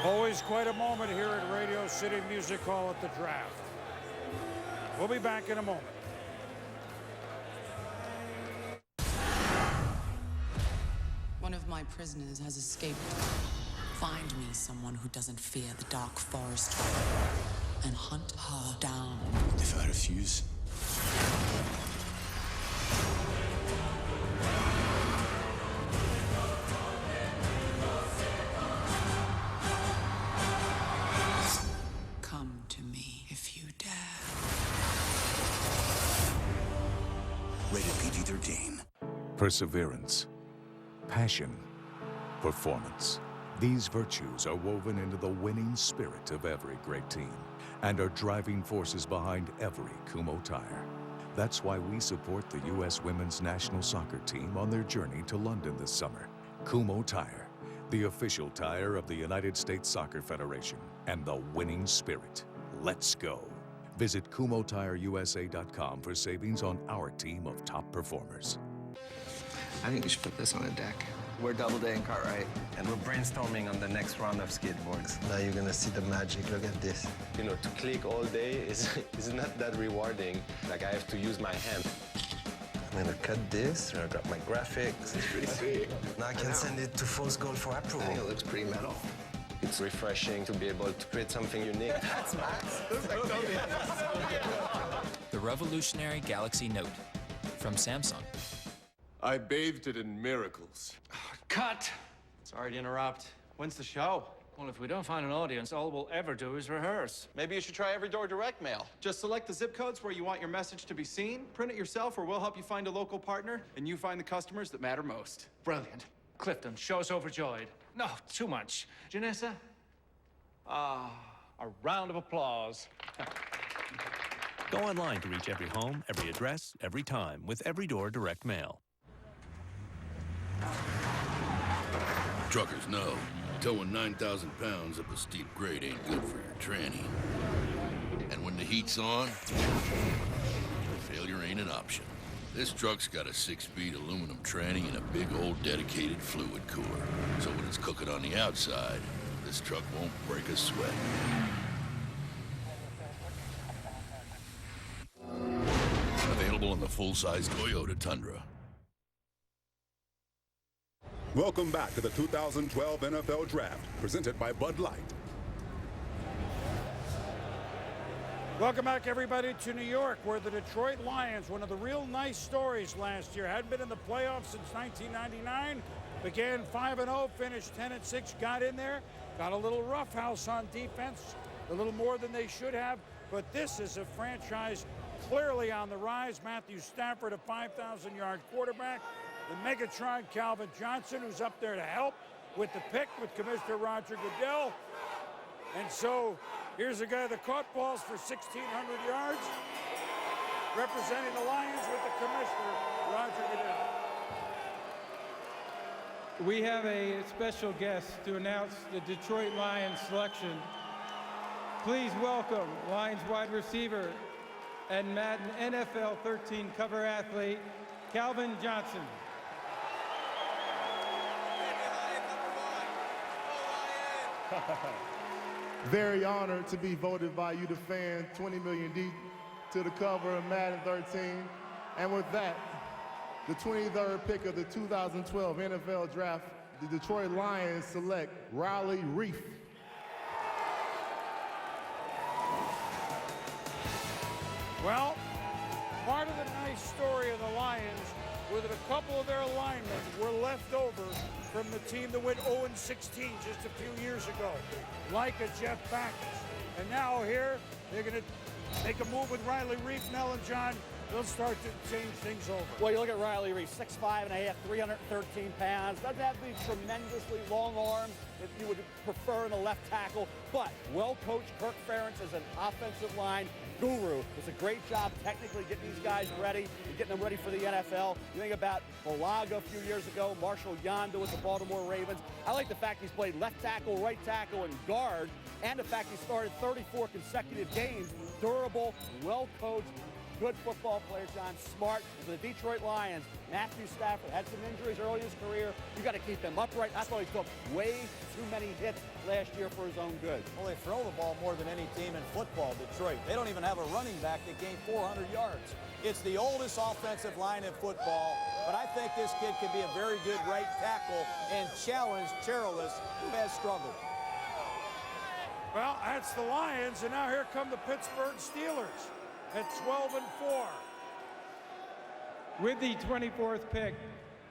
Always quite a moment here at Radio City Music Hall at the draft. We'll be back in a moment. One of my prisoners has escaped. Find me someone who doesn't fear the dark forest and hunt her down. If I refuse, come to me if you dare. rated PG-13. Perseverance, passion, performance. These virtues are woven into the winning spirit of every great team and are driving forces behind every Kumho tire. That's why we support the U.S. women's national soccer team on their journey to London this summer. Kumho Tire, the official tire of the United States Soccer Federation and the winning spirit. Let's go. Visit KumhoTireUSA.com for savings on our team of top performers. I think we should put this on a deck. We're Doubleday and Cartwright. And we're brainstorming on the next round of skateboards. Now you're gonna see the magic. Look at this. You know, to click all day is not that rewarding. Like, I have to use my hand. I'm gonna cut this. I got my graphics. It's pretty sweet. Now I can send it to Force Gold for I approval. think it looks pretty metal. It's refreshing to be able to create something unique. That's Max. The revolutionary Galaxy Note from Samsung. I bathed it in miracles. Cut! Sorry to interrupt. When's the show? Well, if we don't find an audience, all we'll ever do is rehearse. Maybe you should try Every Door direct mail. Just select the zip codes where you want your message to be seen, print it yourself, or we'll help you find a local partner, and you find the customers that matter most. Brilliant. Clifton, show's overjoyed. No, too much. Janessa? A round of applause. Go online to reach every home, every address, every time with Every Door direct mail. Truckers know towing 9,000 pounds up a steep grade ain't good for your tranny. And when the heat's on, failure ain't an option. This truck's got a 6-speed aluminum tranny and a big old dedicated fluid cooler. So when it's cooking on the outside, this truck won't break a sweat. Available in the full-size Toyota Tundra. Welcome back to the 2012 NFL Draft, presented by Bud Light. Welcome back, everybody, to New York, where the Detroit Lions, one of the real nice stories last year, hadn't been in the playoffs since 1999, began 5-0, finished 10-6, got in there, got a little roughhouse on defense, a little more than they should have, but this is a franchise clearly on the rise. Matthew Stafford, a 5,000-yard quarterback. The Megatron Calvin Johnson, who's up there to help with the pick with Commissioner Roger Goodell. And so here's a guy that caught balls for 1,600 yards, representing the Lions with the Commissioner Roger Goodell. We have a special guest to announce the Detroit Lions selection. Please welcome Lions wide receiver and Madden NFL 13 cover athlete, Calvin Johnson. Very honored to be voted by you, the fan, 20 million deep, to the cover of Madden 13. And with that, the 23rd pick of the 2012 NFL Draft, the Detroit Lions select Riley Reiff. Well, part of the nice story of the Lions was that a couple of their linemen were left over from the team that went 0-16 just a few years ago, like a Jeff Backus. And now here, they're going to make a move with Riley Reiff, Nell and John. They'll start to change things over. Well, you look at Riley Reiff, 6'5½", 313 pounds. Doesn't have the tremendously long arms that you would prefer in a left tackle, but well-coached Kirk Ferentz as an offensive line guru. Does a great job technically getting these guys ready and getting them ready for the NFL. You think about Bulaga a few years ago, Marshall Yanda with the Baltimore Ravens. I like the fact he's played left tackle, right tackle, and guard, and the fact he started 34 consecutive games. Durable, well-coached, good football player, John, smart. And for the Detroit Lions, Matthew Stafford had some injuries early in his career. You got to keep him upright. That's why he took way too many hits last year for his own good. Well, they throw the ball more than any team in football, Detroit. They don't even have a running back that gained 400 yards. It's the oldest offensive line in football, but I think this kid can be a very good right tackle and challenge Cherilus, who has struggled. Well, that's the Lions, and now here come the Pittsburgh Steelers at 12-4. With the 24th pick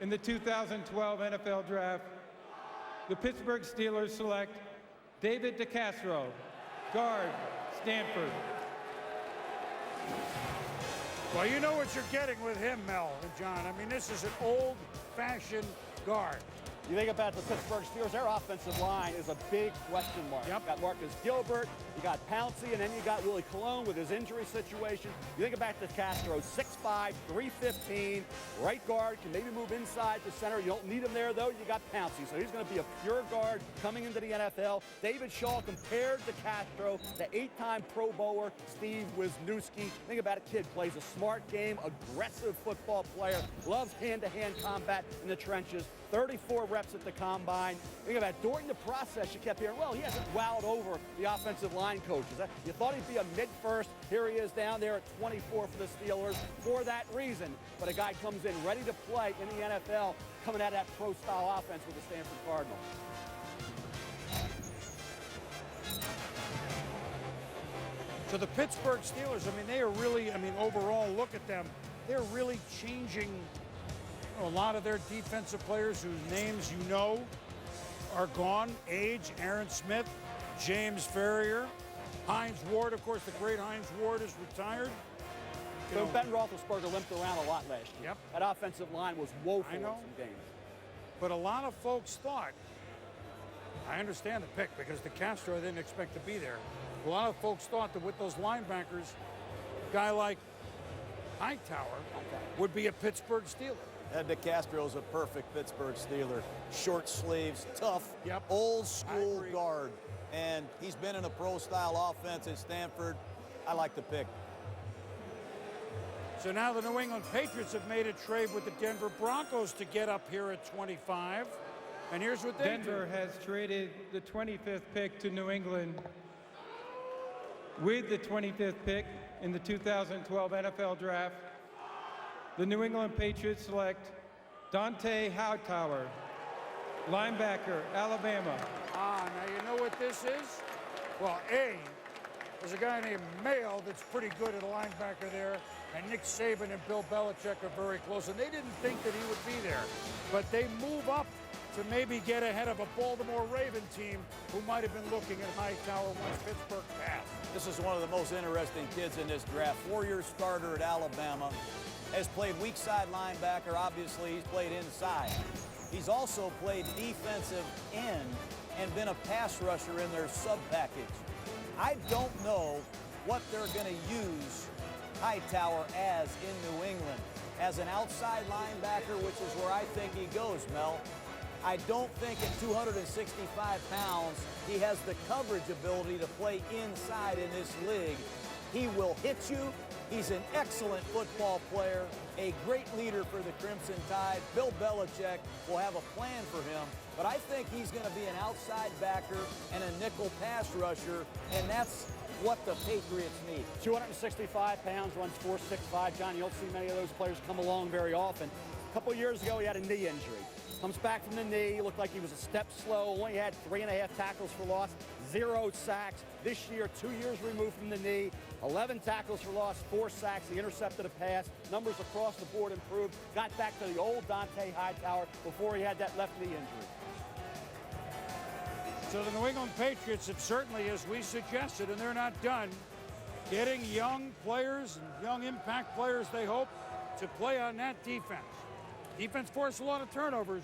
in the 2012 NFL Draft, the Pittsburgh Steelers select David DeCastro, guard, Stanford. Well, you know what you're getting with him, Mel and John. I mean, this is an old-fashioned guard. You think about the Pittsburgh Steelers, their offensive line is a big question mark. Yep. You got Marcus Gilbert, you got Pouncey, and then you got Willie Colon with his injury situation. You think about the Castro, 6'5", 315, right guard, can maybe move inside the center. You don't need him there, though. You got Pouncey, so he's going to be a pure guard coming into the NFL. David Shaw compared to Castro, the 8-time Pro Bowler Steve Wisniewski. Think about it, kid plays a smart game, aggressive football player, loves hand-to-hand combat in the trenches. 34 reps at the combine. Think about during the process, you kept hearing, well, he hasn't wowed over the offensive line coaches. You thought he'd be a mid-first. Here he is down there at 24 for the Steelers for that reason. But a guy comes in ready to play in the NFL, coming out of that pro-style offense with the Stanford Cardinals. So the Pittsburgh Steelers, I mean, they are really, I mean, overall, look at them. They're really changing a lot of their defensive players whose names you know are gone. Age, Aaron Smith, James Ferrier, Hines Ward, of course, the great Hines Ward is retired. So Ben Roethlisberger limped around a lot last year. Yep. That offensive line was woeful in some games. But a lot of folks thought, I understand the pick because the Castro didn't expect to be there. A lot of folks thought that with those linebackers, a guy like Hightower would be a Pittsburgh Steeler. Ed DeCastro is a perfect Pittsburgh Steeler. Short sleeves, tough, old school guard. And he's been in a pro-style offense at Stanford. I like the pick. So now the New England Patriots have made a trade with the Denver Broncos to get up here at 25. And here's what they Denver has traded the 25th pick to New England. With the 25th pick in the 2012 NFL Draft, the New England Patriots select Dante Hightower, linebacker, Alabama. Now you know what this is? Well, there's a guy named Mayo that's pretty good at a linebacker there, and Nick Saban and Bill Belichick are very close, and they didn't think that he would be there. But they move up to maybe get ahead of a Baltimore Raven team who might have been looking at Hightower once Pittsburgh passed. This is one of the most interesting kids in this draft. 4-year starter at Alabama. Has played weak side linebacker. Obviously, he's played inside. He's also played defensive end and been a pass rusher in their sub package. I don't know what they're going to use Hightower as in New England. As an outside linebacker, which is where I think he goes, Mel. I don't think at 265 pounds he has the coverage ability to play inside in this league. He will hit you. He's an excellent football player, a great leader for the Crimson Tide. Bill Belichick will have a plan for him, but I think he's going to be an outside backer and a nickel pass rusher, and that's what the Patriots need. 265 pounds, runs 4.65. John, you don't see many of those players come along very often. A couple years ago, he had a knee injury. Comes back from the knee, looked like he was a step slow, only had 3.5 tackles for loss, 0 sacks. This year, 2 years removed from the knee, 11 tackles for loss, 4 sacks. He intercepted a pass. Numbers across the board improved. Got back to the old Dante Hightower before he had that left knee injury. So the New England Patriots have certainly, as we suggested, and they're not done, getting young players and young impact players, they hope, to play on that defense. Defense forced a lot of turnovers,